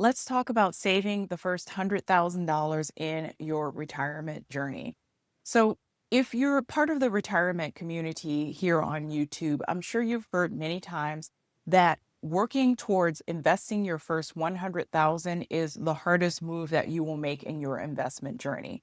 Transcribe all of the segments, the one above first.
Let's talk about saving the first $100,000 in your retirement journey. So, if you're part of the retirement community here on YouTube, I'm sure you've heard many times that working towards investing your first 100,000 is the hardest move that you will make in your investment journey.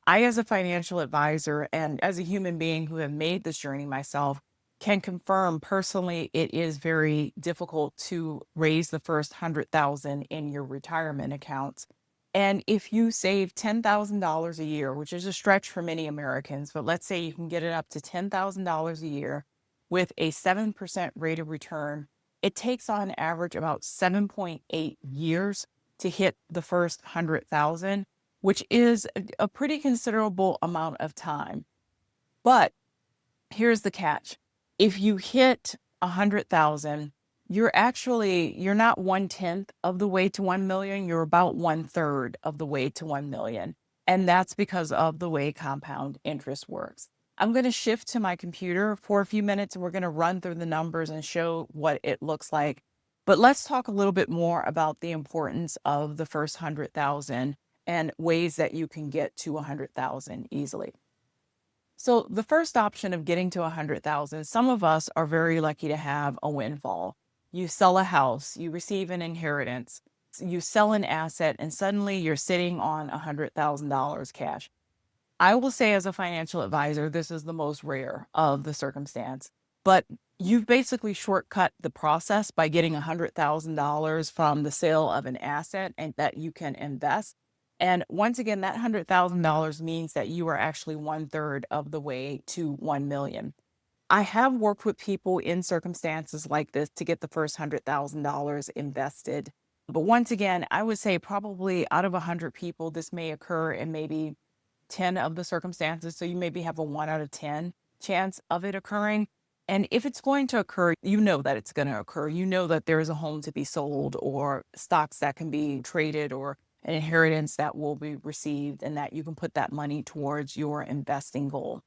I, as a financial advisor and as a human being who have made this journey myself, can confirm personally it is very difficult to raise the first 100,000 in your retirement accounts. And if you save $10,000 a year, which is a stretch for many Americans, but let's say you can get it up to $10,000 a year with a 7% rate of return, it takes on average about 7.8 years to hit the first 100,000, which is a pretty considerable amount of time. But here's the catch. If you hit 100,000, you're not 1/10 of the way to 1 million, you're about 1/3 of the way to 1 million. And that's because of the way compound interest works. I'm going to shift to my computer for a few minutes and we're going to run through the numbers and show what it looks like. But let's talk a little bit more about the importance of the first 100,000 and ways that you can get to 100,000 easily. So the first option of getting to 100,000, some of us are very lucky to have a windfall. You sell a house, you receive an inheritance, you sell an asset, and suddenly you're sitting on $100,000 cash. I will say, as a financial advisor, this is the most rare of the circumstance, but you've basically shortcut the process by getting $100,000 from the sale of an asset and that you can invest. And once again, that $100,000 means that you are actually 1/3 of the way to 1 million. I have worked with people in circumstances like this to get the first $100,000 invested. But once again, I would say probably out of 100 people, this may occur in maybe 10 of the circumstances. So you maybe have a 1 out of 10 chance of it occurring. And if it's going to occur, you know that it's going to occur. You know that there is a home to be sold or stocks that can be traded or an inheritance that will be received and that you can put that money towards your investing goal.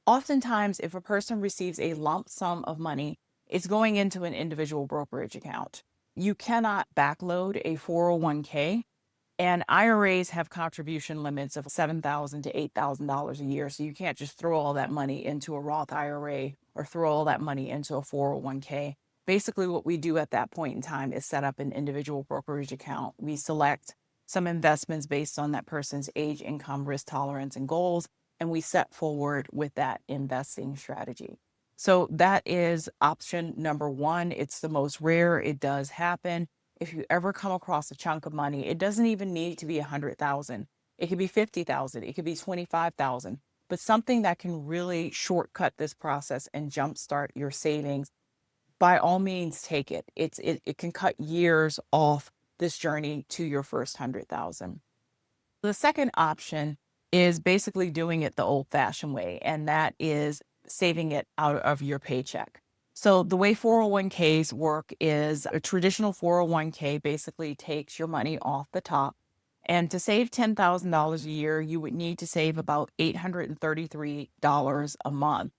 Oftentimes, if a person receives a lump sum of money, it's going into an individual brokerage account. You cannot backload a 401k, and IRAs have contribution limits of $7,000 to $8,000 a year. So you can't just throw all that money into a Roth IRA or throw all that money into a 401k. Basically, what we do at that point in time is set up an individual brokerage account. We select some investments based on that person's age, income, risk tolerance, and goals, and we set forward with that investing strategy. So that is option number one. It's the most rare. It does happen. If you ever come across a chunk of money, it doesn't even need to be 100,000. It could be 50,000. It could be 25,000, but something that can really shortcut this process and jumpstart your savings. By all means, take it. It can cut years off this journey to your first 100,000. The second option is basically doing it the old fashioned way, and that is saving it out of your paycheck. So the way 401ks work is a traditional 401k basically takes your money off the top. And to save $10,000 a year, you would need to save about $833 a month.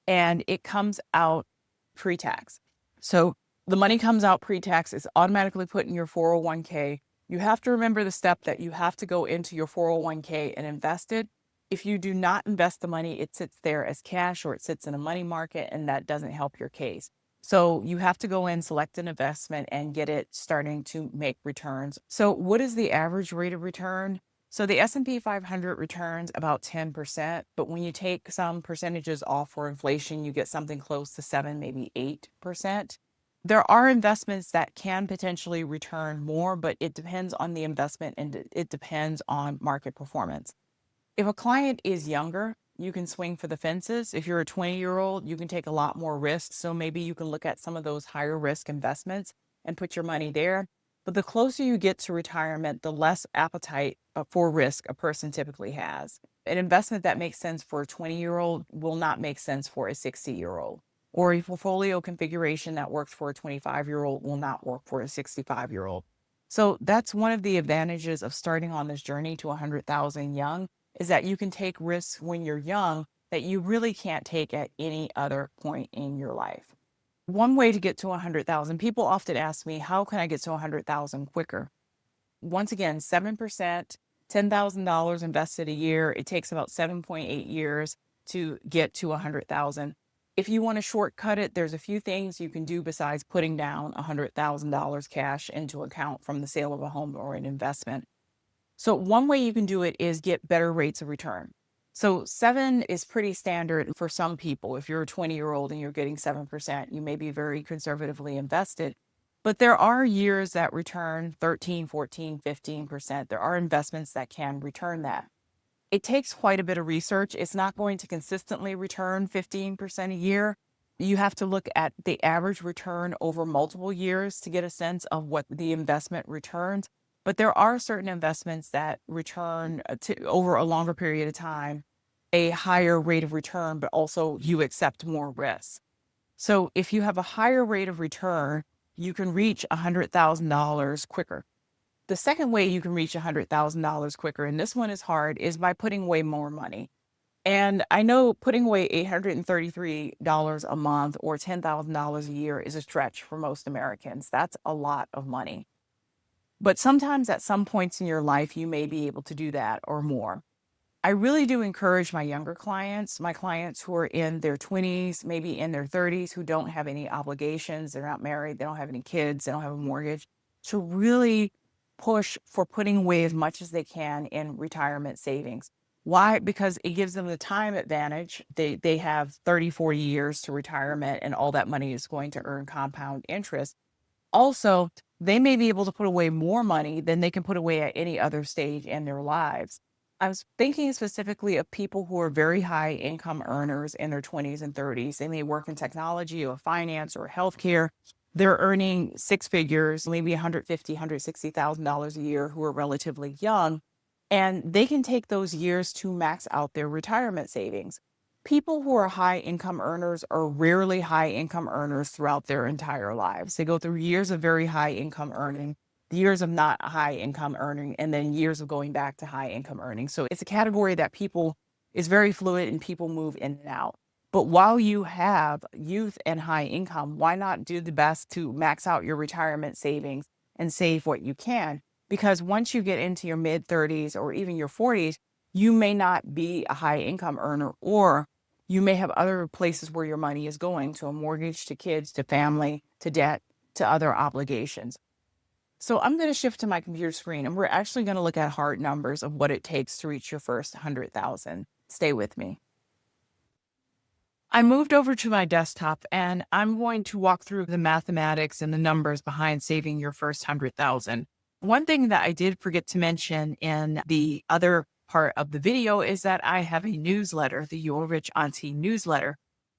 And it comes out pre-tax. So the money comes out pre-tax, it's automatically put in your 401k. You have to remember the step that you have to go into your 401k and invest it. If you do not invest the money, it sits there as cash or it sits in a money market, and that doesn't help your case. So you have to go in, select an investment, and get it starting to make returns. So what is the average rate of return? So the S&P 500 returns about 10%, but when you take some percentages off for inflation, you get something close to 7, maybe 8%. There are investments that can potentially return more, but it depends on the investment and it depends on market performance. If a client is younger, you can swing for the fences. If you're a 20-year-old, you can take a lot more risks. So maybe you can look at some of those higher risk investments and put your money there. But the closer you get to retirement, the less appetite for risk a person typically has. An investment that makes sense for a 20-year-old will not make sense for a 60-year-old. Or a portfolio configuration that works for a 25-year-old will not work for a 65-year-old. So that's one of the advantages of starting on this journey to 100,000 young, is that you can take risks when you're young that you really can't take at any other point in your life. One way to get to 100,000, people often ask me, how can I get to 100,000 quicker? once again, 7%, $10,000 invested a year. It takes about 7.8 years to get to 100,000. If you want to shortcut it, there's a few things you can do besides putting down $100,000 cash into account from the sale of a home or an investment. So one way you can do it is get better rates of return. So 7 is pretty standard for some people. If you're a 20-year-old and you're getting 7%, you may be very conservatively invested. But there are years that return 13, 14, 15%. There are investments that can return that. It takes quite a bit of research. It's not going to consistently return 15% a year. You have to look at the average return over multiple years to get a sense of what the investment returns. But there are certain investments that return over a longer period of time, a higher rate of return, but also you accept more risk. So if you have a higher rate of return, you can reach $100,000 quicker. The second way you can reach $100,000 quicker, and this one is hard, is by putting away more money. And I know putting away $833 a month or $10,000 a year is a stretch for most Americans. That's a lot of money. But sometimes at some points in your life, you may be able to do that or more. I really do encourage my younger clients, my clients who are in their 20s, maybe in their 30s, who don't have any obligations, they're not married, they don't have any kids, they don't have a mortgage, to really push for putting away as much as they can in retirement savings. Why? Because it gives them the time advantage. They have 30, 40 years to retirement, and all that money is going to earn compound interest. Also, they may be able to put away more money than they can put away at any other stage in their lives. I was thinking specifically of people who are very high income earners in their 20s and 30s. They may work in technology or finance or healthcare. They're earning six figures, maybe $150,000, $160,000 a year, who are relatively young, and they can take those years to max out their retirement savings. People who are high income earners are rarely high income earners throughout their entire lives. They go through years of very high income earning, years of not high income earning, and then years of going back to high income earning. So it's a category that people is very fluid and people move in and out. But while you have youth and high income, why not do the best to max out your retirement savings and save what you can? Because once you get into your mid 30s or even your 40s, you may not be a high income earner, or you may have other places where your money is going, to a mortgage, to kids, to family, to debt, to other obligations. So I'm going to shift to my computer screen, and we're actually going to look at hard numbers of what it takes to reach your first 100,000. Stay with me. I moved over to my desktop, and I'm going to walk through the mathematics and the numbers behind saving your first 100,000. One thing that I did forget to mention in the other part of the video is that I have a newsletter, the Your Rich Auntie newsletter.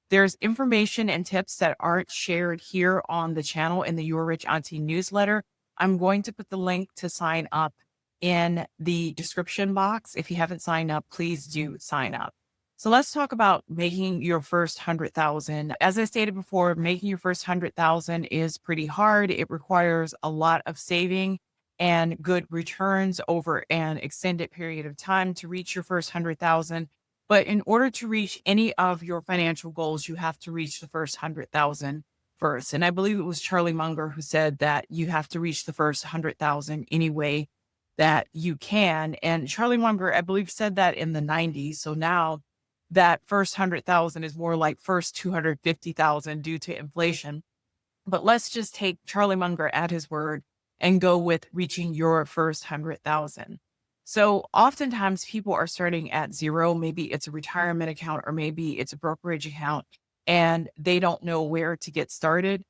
There's information and tips that aren't shared here on the channel in the Your Rich Auntie newsletter. I'm going to put the link to sign up in the description box. If you haven't signed up, please do sign up. So let's talk about making your first 100,000. As I stated before, making your first 100,000 is pretty hard. It requires a lot of saving and good returns over an extended period of time to reach your first 100,000. But in order to reach any of your financial goals, you have to reach the first 100,000 first. And I believe it was Charlie Munger who said that you have to reach the first 100,000 any way that you can. And Charlie Munger, I believe, said that in the 90s. So now that first 100,000 is more like first 250,000 due to inflation. But let's just take Charlie Munger at his word and go with reaching your first 100,000. So oftentimes people are starting at zero. Maybe it's a retirement account, or maybe it's a brokerage account, and they don't know where to get started.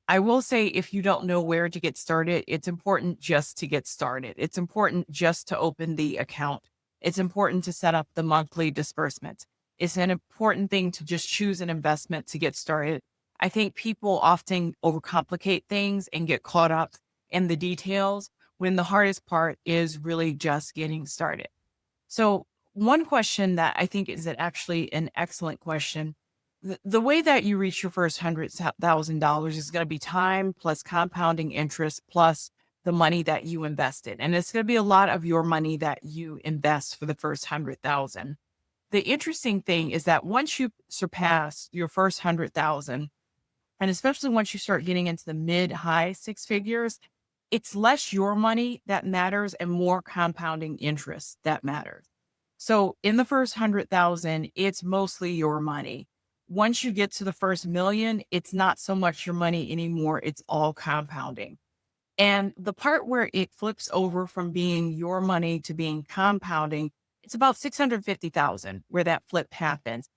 I will say, if you don't know where to get started, it's important just to get started. It's important just to open the account. It's important to set up the monthly disbursement. It's an important thing to just choose an investment to get started. I think people often overcomplicate things and get caught up in the details, when the hardest part is really just getting started. So one question that I think is actually an excellent question, the way that you reach your first $100,000 is going to be time plus compounding interest plus the money that you invested. And it's going to be a lot of your money that you invest for the first 100,000. The interesting thing is that once you surpass your first 100,000, and especially once you start getting into the mid high six figures, it's less your money that matters and more compounding interest that matters. So in the first 100,000, it's mostly your money. Once you get to the first million, it's not so much your money anymore. It's all compounding. And the part where it flips over from being your money to being compounding, it's about 650,000 where that flip happens.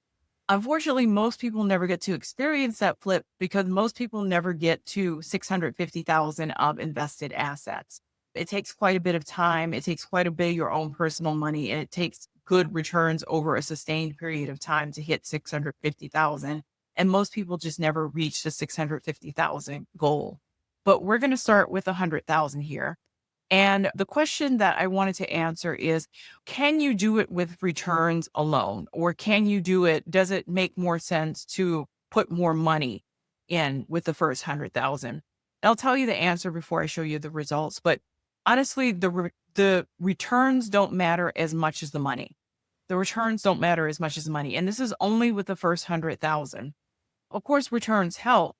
Unfortunately, most people never get to experience that flip because most people never get to 650,000 of invested assets. It takes quite a bit of time. It takes quite a bit of your own personal money, and it takes good returns over a sustained period of time to hit 650,000. And most people just never reach the 650,000 goal. But we're going to start with 100,000 here. And the question that I wanted to answer is, can you do it with returns alone? Or can you do it? Does it make more sense to put more money in with the first 100,000? I'll tell you the answer before I show you the results. But honestly, the returns don't matter as much as the money. The returns don't matter as much as the money. And this is only with the first 100,000. Of course, returns help,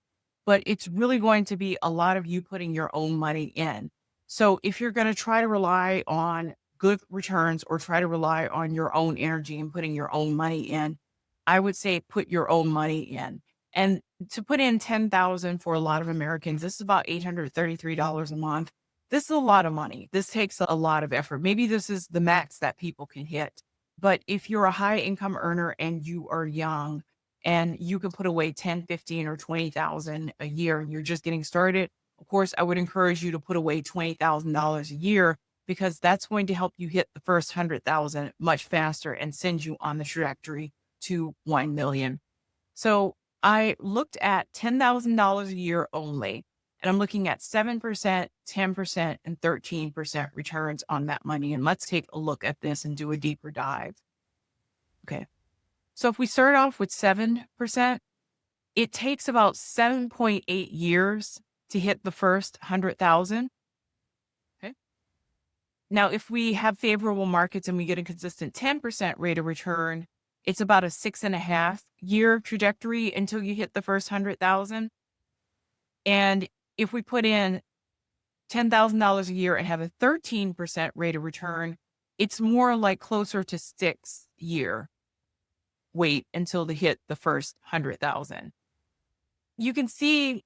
but it's really going to be a lot of you putting your own money in. So if you're going to try to rely on good returns or try to rely on your own energy and putting your own money in, I would say put your own money in. And to put in 10,000 for a lot of Americans, this is about $833 a month. This is a lot of money. This takes a lot of effort. Maybe this is the max that people can hit. But if you're a high income earner and you are young, and you can put away 10, 15, or 20,000 a year and you're just getting started, of course, I would encourage you to put away $20,000 a year because that's going to help you hit the first 100,000 much faster and send you on the trajectory to 1 million. So I looked at $10,000 a year only, and I'm looking at 7%, 10%, and 13% returns on that money. And let's take a look at this and do a deeper dive. Okay. So if we start off with 7%, it takes about 7.8 years to hit the first 100,000. Okay. Now, if we have favorable markets and we get a consistent 10% rate of return, it's about a 6.5 year trajectory until you hit the first 100,000. And if we put in $10,000 a year and have a 13% rate of return, it's more like closer to 6 year wait until they hit the first 100,000. You can see,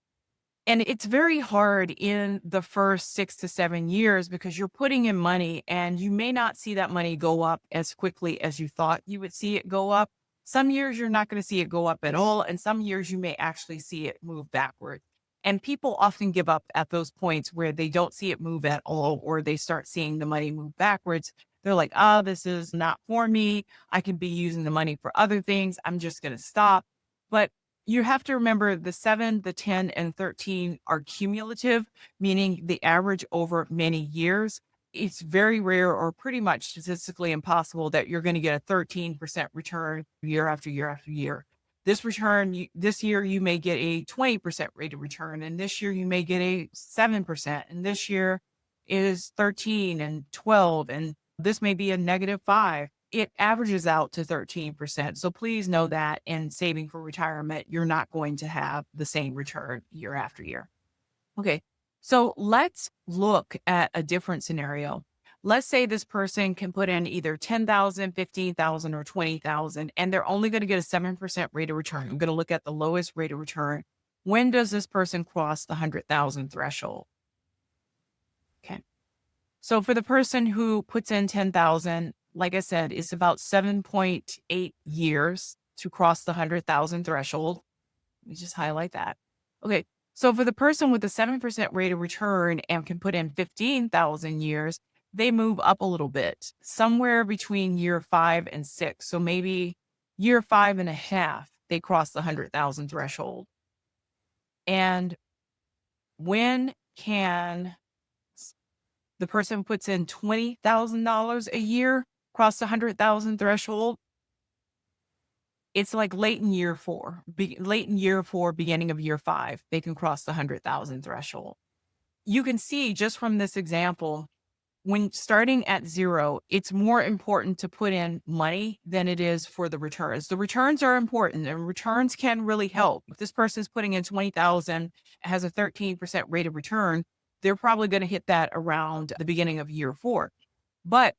and it's very hard in the first 6 to 7 years because you're putting in money and you may not see that money go up as quickly as you thought you would see it go up. Some years you're not going to see it go up at all. And some years you may actually see it move backward. And people often give up at those points where they don't see it move at all, or they start seeing the money move backwards. They're like, oh, this is not for me. I could be using the money for other things. I'm just going to stop. But you have to remember the 7, the 10, and 13 are cumulative, meaning the average over many years. It's very rare or pretty much statistically impossible that you're going to get a 13% return year after year after year. This return, this year, you may get a 20% rate of return, and this year you may get a 7%, and this year is 13 and 12, and this may be a -5. It averages out to 13%. So please know that in saving for retirement, you're not going to have the same return year after year. Okay. So let's look at a different scenario. Let's say this person can put in either 10,000, 15,000, or 20,000, and they're only going to get a 7% rate of return. I'm going to look at the lowest rate of return. When does this person cross the 100,000 threshold? Okay. So for the person who puts in 10,000, like I said, it's about 7.8 years to cross the 100,000 threshold. Let me just highlight that. Okay. So for the person with a 7% rate of return and can put in 15,000 years, they move up a little bit, somewhere between year 5 and 6. So maybe year 5.5, they cross the 100,000 threshold. And when can the person who puts in $20,000 a year cross the 100,000 threshold? It's like late in year 4, beginning of year 5, they can cross the 100,000 threshold. You can see just from this example, when starting at 0, it's more important to put in money than it is for the returns. The returns are important and returns can really help. If this person is putting in 20,000, has a 13% rate of return, they're probably going to hit that around the beginning of year 4. But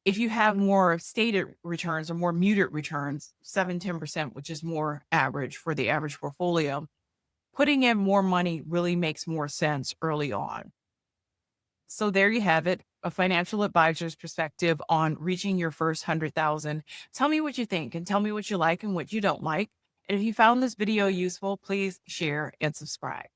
if you have more stated returns or more muted returns, 7-10%, which is more average for the average portfolio, putting in more money really makes more sense early on. So there you have it, a financial advisor's perspective on reaching your first 100,000. Tell me what you think and tell me what you like and what you don't like. And if you found this video useful, please share and subscribe.